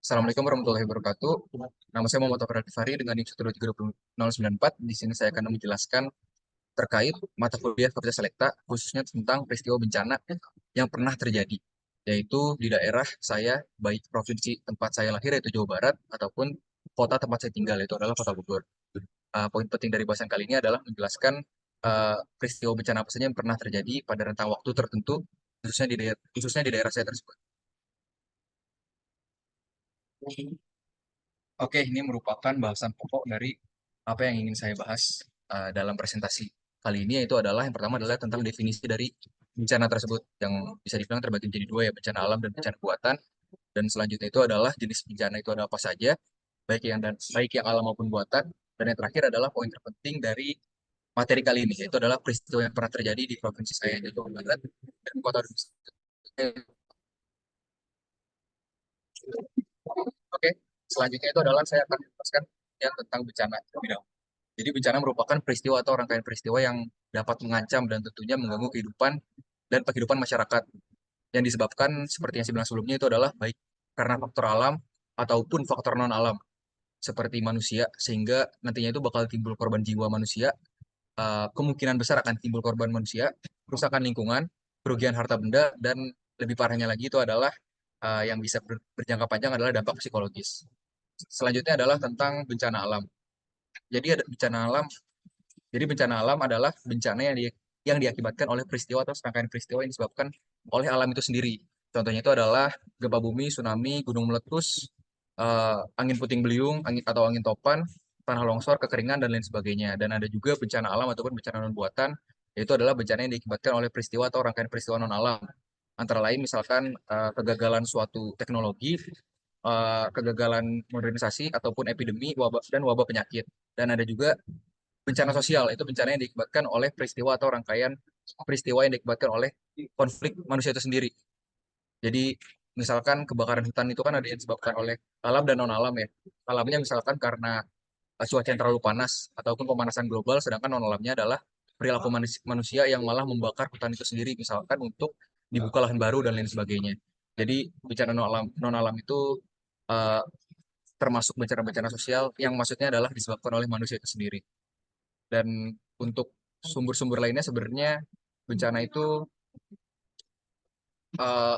Assalamualaikum warahmatullahi wabarakatuh. Nama saya Muhammad Taufiq Alkifari dengan NIM 1230094. Di sini saya akan menjelaskan terkait mata kuliah Fakultas Selekta, khususnya tentang peristiwa bencana yang pernah terjadi, yaitu di daerah saya, baik provinsi tempat saya lahir yaitu Jawa Barat, ataupun kota tempat saya tinggal yaitu adalah Kota Bogor. Poin penting dari bahasan kali ini adalah menjelaskan peristiwa bencana apa saja yang pernah terjadi pada rentang waktu tertentu, khususnya di daerah saya tersebut. Oke, ini merupakan bahasan pokok dari apa yang ingin saya bahas dalam presentasi kali ini, yaitu adalah yang pertama adalah tentang definisi dari bencana tersebut yang bisa dibilang terbagi menjadi dua, ya, bencana alam dan bencana buatan. Dan selanjutnya itu adalah jenis bencana itu ada apa saja, baik yang alam maupun buatan. Dan yang terakhir adalah poin terpenting dari materi kali ini, yaitu adalah peristiwa yang pernah terjadi di provinsi saya, yaitu Jawa Barat dan kota domisili. Oke, selanjutnya itu adalah saya akan menjelaskan yang tentang bencana terlebih dahulu. Jadi bencana merupakan peristiwa atau rangkaian peristiwa yang dapat mengancam dan tentunya mengganggu kehidupan dan kehidupan masyarakat. Yang disebabkan seperti yang saya bilang sebelumnya itu adalah baik karena faktor alam ataupun faktor non alam seperti manusia, sehingga nantinya itu bakal timbul korban jiwa manusia. Kemungkinan besar akan timbul korban manusia, kerusakan lingkungan, kerugian harta benda, dan lebih parahnya lagi itu adalah yang bisa berjangka panjang adalah dampak psikologis. Selanjutnya adalah tentang bencana alam. Jadi ada bencana alam. Jadi bencana alam adalah bencana yang diakibatkan oleh peristiwa atau serangkaian peristiwa yang disebabkan oleh alam itu sendiri. Contohnya itu adalah gempa bumi, tsunami, gunung meletus, angin puting beliung, angin topan, tanah longsor, kekeringan, dan lain sebagainya. Dan ada juga bencana alam ataupun bencana non buatan, yaitu adalah bencana yang diakibatkan oleh peristiwa atau rangkaian peristiwa non alam. Antara lain misalkan kegagalan suatu teknologi, kegagalan modernisasi, ataupun epidemi, wabah, dan wabah penyakit. Dan ada juga bencana sosial, itu bencana yang diakibatkan oleh peristiwa atau rangkaian peristiwa yang diakibatkan oleh konflik manusia itu sendiri. Jadi misalkan kebakaran hutan itu kan ada yang disebabkan oleh alam dan non alam, ya. Alamnya misalkan karena cuaca yang terlalu panas ataupun pemanasan global, sedangkan non alamnya adalah perilaku manusia yang malah membakar hutan itu sendiri, misalkan untuk dibuka lahan baru dan lain sebagainya. Jadi bencana non alam itu uh, termasuk bencana-bencana sosial yang maksudnya adalah disebabkan oleh manusia itu sendiri. Dan untuk sumber-sumber lainnya sebenarnya bencana itu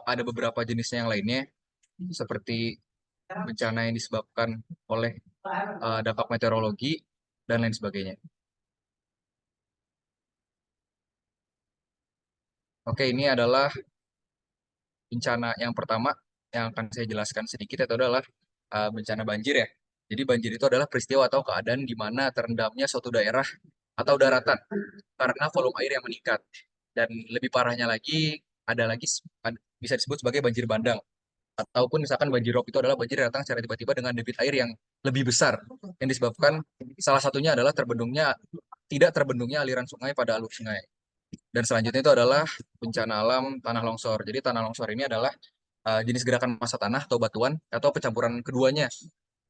ada beberapa jenisnya yang lainnya, seperti bencana yang disebabkan oleh dampak meteorologi dan lain sebagainya. Oke, ini adalah bencana yang pertama yang akan saya jelaskan sedikit, itu adalah bencana banjir, ya. Jadi banjir itu adalah peristiwa atau keadaan di mana terendamnya suatu daerah atau daratan karena volume air yang meningkat. Dan lebih parahnya lagi, ada lagi bisa disebut sebagai banjir bandang. Ataupun misalkan banjirop itu adalah banjir yang datang secara tiba-tiba dengan debit air yang lebih besar, yang disebabkan salah satunya adalah tidak terbendungnya aliran sungai pada alur sungai. Dan selanjutnya itu adalah bencana alam tanah longsor. Jadi tanah longsor ini adalah jenis gerakan massa tanah atau batuan atau pencampuran keduanya,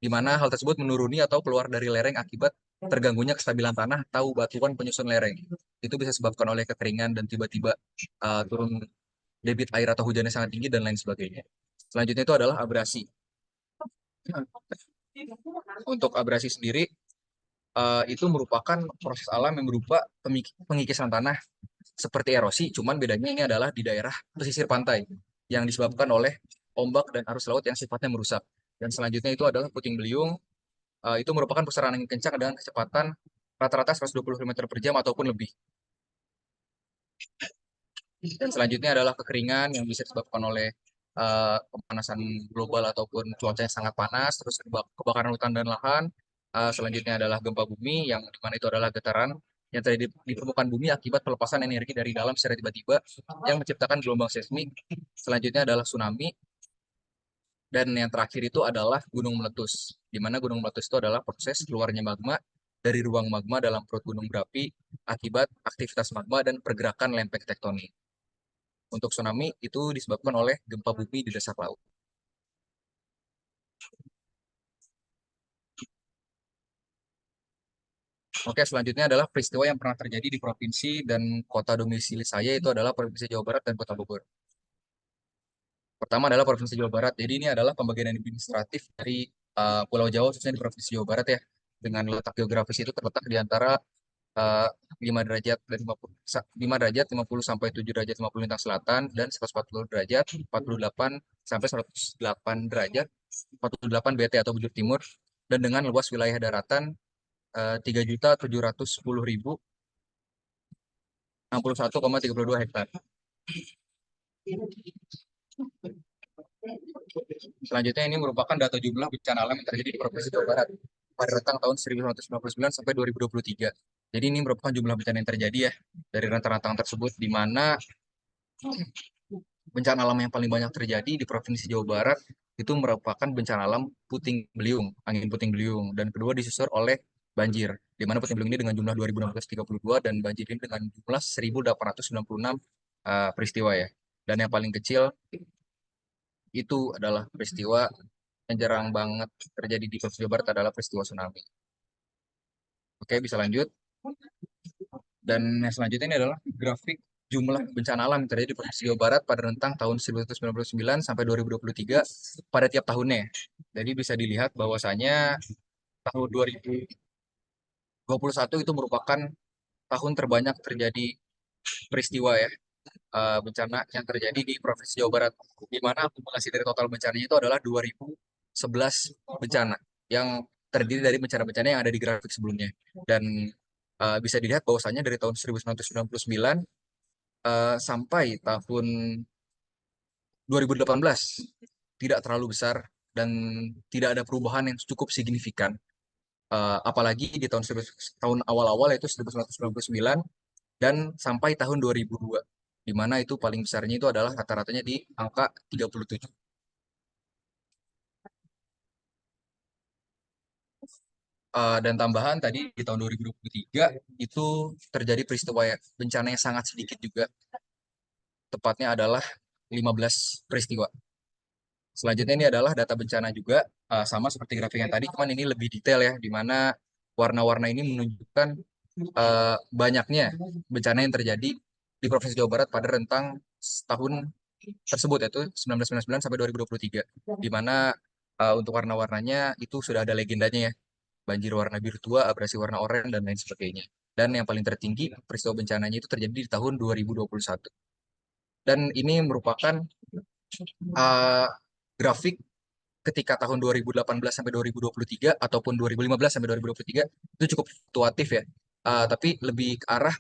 di mana hal tersebut menuruni atau keluar dari lereng akibat terganggunya kestabilan tanah atau batuan penyusun lereng. Itu bisa disebabkan oleh kekeringan dan tiba-tiba turun debit air atau hujannya sangat tinggi dan lain sebagainya. Selanjutnya itu adalah abrasi. Untuk abrasi sendiri, itu merupakan proses alam yang berupa pengikisan tanah seperti erosi, cuman bedanya ini adalah di daerah pesisir pantai yang disebabkan oleh ombak dan arus laut yang sifatnya merusak. Dan selanjutnya itu adalah puting beliung, itu merupakan pusaran angin kencang dengan kecepatan rata-rata 120 km per jam ataupun lebih. Dan selanjutnya adalah kekeringan yang bisa disebabkan oleh pemanasan global ataupun cuaca yang sangat panas, terus kebakaran hutan dan lahan. Selanjutnya adalah gempa bumi yang dimana itu adalah getaran yang terjadi di permukaan bumi akibat pelepasan energi dari dalam secara tiba-tiba yang menciptakan gelombang seismik. Selanjutnya adalah tsunami, dan yang terakhir itu adalah gunung meletus, di mana gunung meletus itu adalah proses keluarnya magma dari ruang magma dalam perut gunung berapi akibat aktivitas magma dan pergerakan lempeng tektonik. Untuk tsunami itu disebabkan oleh gempa bumi di dasar laut. Oke, selanjutnya adalah peristiwa yang pernah terjadi di provinsi dan kota domisili saya, itu adalah Provinsi Jawa Barat dan Kota Bogor. Pertama adalah Provinsi Jawa Barat. Jadi ini adalah pembagian administratif dari Pulau Jawa, khususnya di Provinsi Jawa Barat ya. Dengan letak geografis itu terletak di antara eh, 5 derajat dan 5 derajat 50 sampai 7 derajat 50 lintang selatan dan 140 derajat 48 sampai 108 derajat 48 BT atau bujur timur dan dengan luas wilayah daratan 3.710.061,32 hektar. Selanjutnya ini merupakan data jumlah bencana alam yang terjadi di Provinsi Jawa Barat pada rentang tahun 1999 sampai 2023. Jadi ini merupakan jumlah bencana yang terjadi ya dari rentang-rentang tersebut, di mana bencana alam yang paling banyak terjadi di Provinsi Jawa Barat itu merupakan bencana alam puting beliung, angin puting beliung, dan kedua disusul oleh banjir, di mana puting beliung ini dengan jumlah 2.632 dan banjir ini dengan jumlah 1.896 peristiwa ya. Dan yang paling kecil itu adalah peristiwa yang jarang banget terjadi di Provinsi Jawa Barat adalah peristiwa tsunami. Oke, bisa lanjut. Dan yang selanjutnya ini adalah grafik jumlah bencana alam yang terjadi di Provinsi Jawa Barat pada rentang tahun 1999 sampai 2023 pada tiap tahunnya. Jadi bisa dilihat bahwasanya tahun 2021 itu merupakan tahun terbanyak terjadi peristiwa ya, bencana yang terjadi di Provinsi Jawa Barat, di mana akumulasi dari total bencananya itu adalah 2011 bencana yang terdiri dari bencana-bencana yang ada di grafik sebelumnya. Dan bisa dilihat bahwasanya dari tahun 1999 sampai tahun 2018 tidak terlalu besar dan tidak ada perubahan yang cukup signifikan. Apalagi di tahun awal-awal yaitu 1999 dan sampai tahun 2002, di mana itu paling besarnya itu adalah rata-ratanya di angka 37. Dan tambahan tadi di tahun 2023 itu terjadi peristiwa bencana yang sangat sedikit juga, tepatnya adalah 15 peristiwa. Selanjutnya ini adalah data bencana juga, sama seperti grafik yang tadi, cuman ini lebih detail ya, di mana warna-warna ini menunjukkan banyaknya bencana yang terjadi di Provinsi Jawa Barat pada rentang tahun tersebut, yaitu 1999 sampai 2023, di mana untuk warna-warnanya itu sudah ada legendanya ya, banjir warna biru tua, abrasi warna oranye, dan lain sebagainya. Dan yang paling tertinggi peristiwa bencananya itu terjadi di tahun 2021. Dan ini merupakan uh, grafik ketika tahun 2018 sampai 2023 ataupun 2015 sampai 2023 itu cukup fluktuatif ya. Tapi lebih ke arah,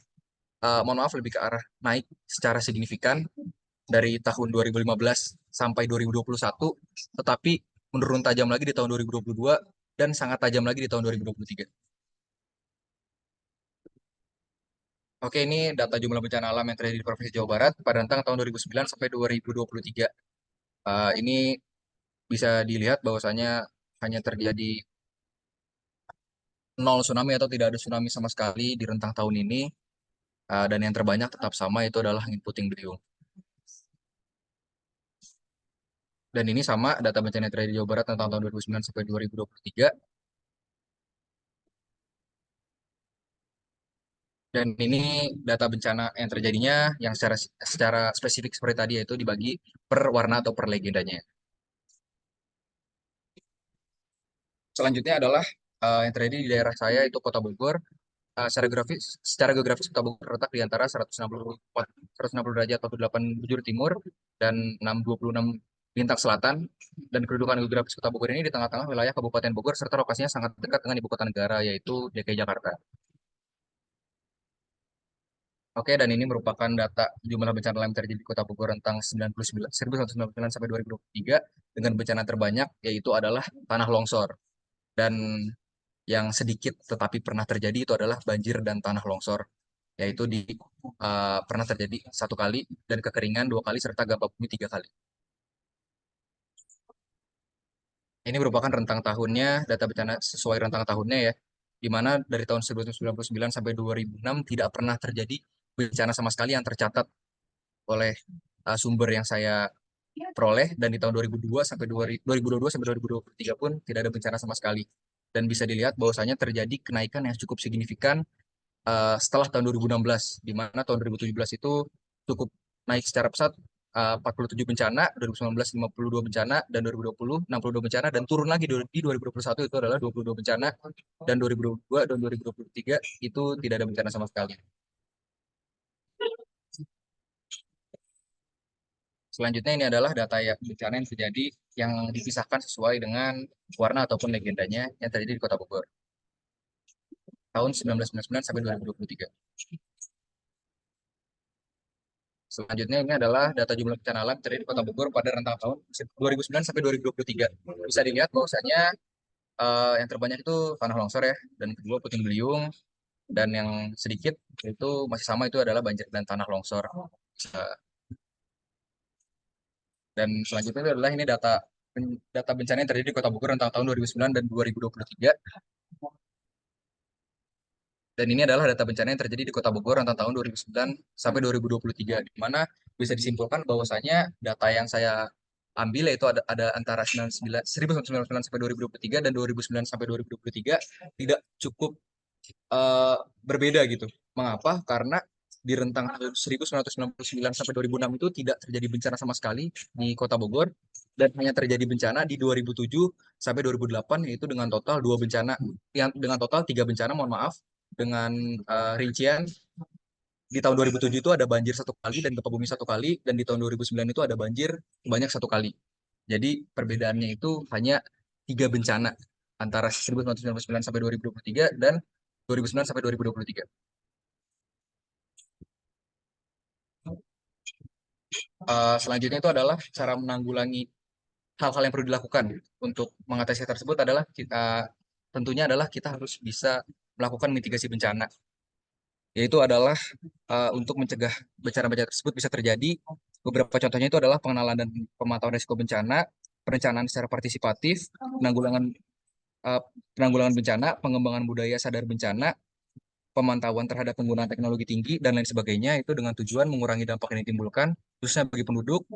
mohon maaf, lebih ke arah naik secara signifikan dari tahun 2015 sampai 2021, tetapi menurun tajam lagi di tahun 2022 dan sangat tajam lagi di tahun 2023. Oke, ini data jumlah bencana alam yang terjadi di Provinsi Jawa Barat pada rentang tahun 2009 sampai 2023. Ini bisa dilihat bahwasanya hanya terjadi nol tsunami atau tidak ada tsunami sama sekali di rentang tahun ini. Dan yang terbanyak tetap sama, itu adalah angin puting beliung. Dan ini sama data bencana yang terjadi di Jawa Barat tentang tahun 2009 sampai 2023. Dan ini data bencana yang terjadinya yang secara spesifik seperti tadi, yaitu dibagi per warna atau per legendanya. Selanjutnya adalah yang terjadi di daerah saya, itu Kota Bogor. Secara geografis Kota Bogor terletak di antara 160 derajat 48 bujur timur dan 626 lintang selatan, dan kedudukan geografis Kota Bogor ini di tengah-tengah wilayah Kabupaten Bogor serta lokasinya sangat dekat dengan ibu kota negara, yaitu DKI Jakarta. Oke, dan ini merupakan data jumlah bencana alam yang terjadi di Kota Bogor tentang 1999 sampai 2023 dengan bencana terbanyak yaitu adalah tanah longsor. Dan yang sedikit tetapi pernah terjadi itu adalah banjir dan tanah longsor, yaitu pernah terjadi 1 kali, dan kekeringan 2 kali, serta gempa bumi 3 kali. Ini merupakan rentang tahunnya, data bencana sesuai rentang tahunnya ya, di mana dari tahun 1999 sampai 2006 tidak pernah terjadi bencana sama sekali yang tercatat oleh sumber yang saya peroleh, dan di tahun 2002 sampai 2022 sampai 2023 pun tidak ada bencana sama sekali. Dan bisa dilihat bahwasanya terjadi kenaikan yang cukup signifikan setelah tahun 2016, di mana tahun 2017 itu cukup naik secara pesat 47 bencana, 2019 52 bencana, dan 2020 62 bencana, dan turun lagi di 2021 itu adalah 22 bencana, dan 2022 dan 2023 itu tidak ada bencana sama sekali. Selanjutnya ini adalah data yang bencana yang terjadi yang dipisahkan sesuai dengan warna ataupun legendanya yang terjadi di Kota Bogor tahun 1999 sampai 2023. Selanjutnya ini adalah data jumlah bencana alam terjadi di Kota Bogor pada rentang tahun 2009 sampai 2023. Bisa dilihat bahwasanya yang terbanyak itu tanah longsor ya, dan kedua puting beliung, dan yang sedikit itu masih sama itu adalah banjir dan tanah longsor. Eh, Dan selanjutnya itu adalah ini data bencana yang terjadi di Kota Bogor tentang tahun 2009 dan 2023. Dan ini adalah data bencana yang terjadi di Kota Bogor antara tahun 2009 sampai 2023, di mana bisa disimpulkan bahwasanya data yang saya ambil yaitu ada antara 1999 sampai 2023 dan 2009 sampai 2023 tidak cukup eh, berbeda gitu. Mengapa? Karena di rentang tahun 1999 sampai 2006 itu tidak terjadi bencana sama sekali di Kota Bogor, dan hanya terjadi bencana di 2007 sampai 2008, yaitu dengan total dua bencana, yang dengan total tiga bencana, mohon maaf, dengan rincian di tahun 2007 itu ada banjir satu kali dan gempa bumi satu kali, dan di tahun 2009 itu ada banjir sebanyak satu kali. Jadi perbedaannya itu hanya tiga bencana antara 1999 sampai 2023 dan 2009 sampai 2023. Selanjutnya itu adalah cara menanggulangi hal-hal yang perlu dilakukan untuk mengatasi hal tersebut adalah kita tentunya adalah kita harus bisa melakukan mitigasi bencana, yaitu adalah untuk mencegah bencana-bencana tersebut bisa terjadi. Beberapa contohnya itu adalah pengenalan dan pemantauan risiko bencana, perencanaan secara partisipatif, penanggulangan eh, penanggulangan bencana, pengembangan budaya sadar bencana, pemantauan terhadap penggunaan teknologi tinggi, dan lain sebagainya, itu dengan tujuan mengurangi dampak yang ditimbulkan, khususnya bagi penduduk.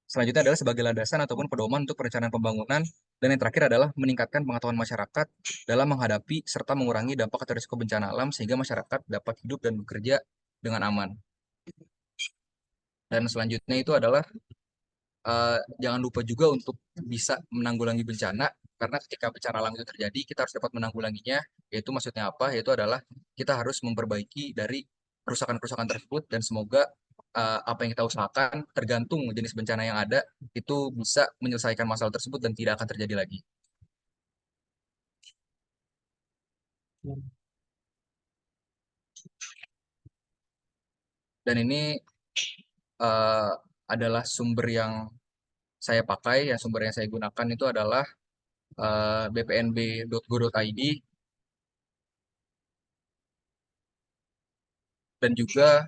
Selanjutnya adalah sebagai landasan ataupun pedoman untuk perencanaan pembangunan, dan yang terakhir adalah meningkatkan pengetahuan masyarakat dalam menghadapi serta mengurangi dampak atau risiko bencana alam sehingga masyarakat dapat hidup dan bekerja dengan aman. Dan selanjutnya itu adalah jangan lupa juga untuk bisa menanggulangi bencana, karena ketika bencana alam itu terjadi kita harus dapat menanggulanginya, yaitu maksudnya apa? Yaitu adalah kita harus memperbaiki dari kerusakan-kerusakan tersebut, dan semoga apa yang kita usahakan tergantung jenis bencana yang ada itu bisa menyelesaikan masalah tersebut dan tidak akan terjadi lagi. Dan ini eh, adalah sumber yang saya pakai, yang sumber yang saya gunakan itu adalah bpnb.go.id, dan juga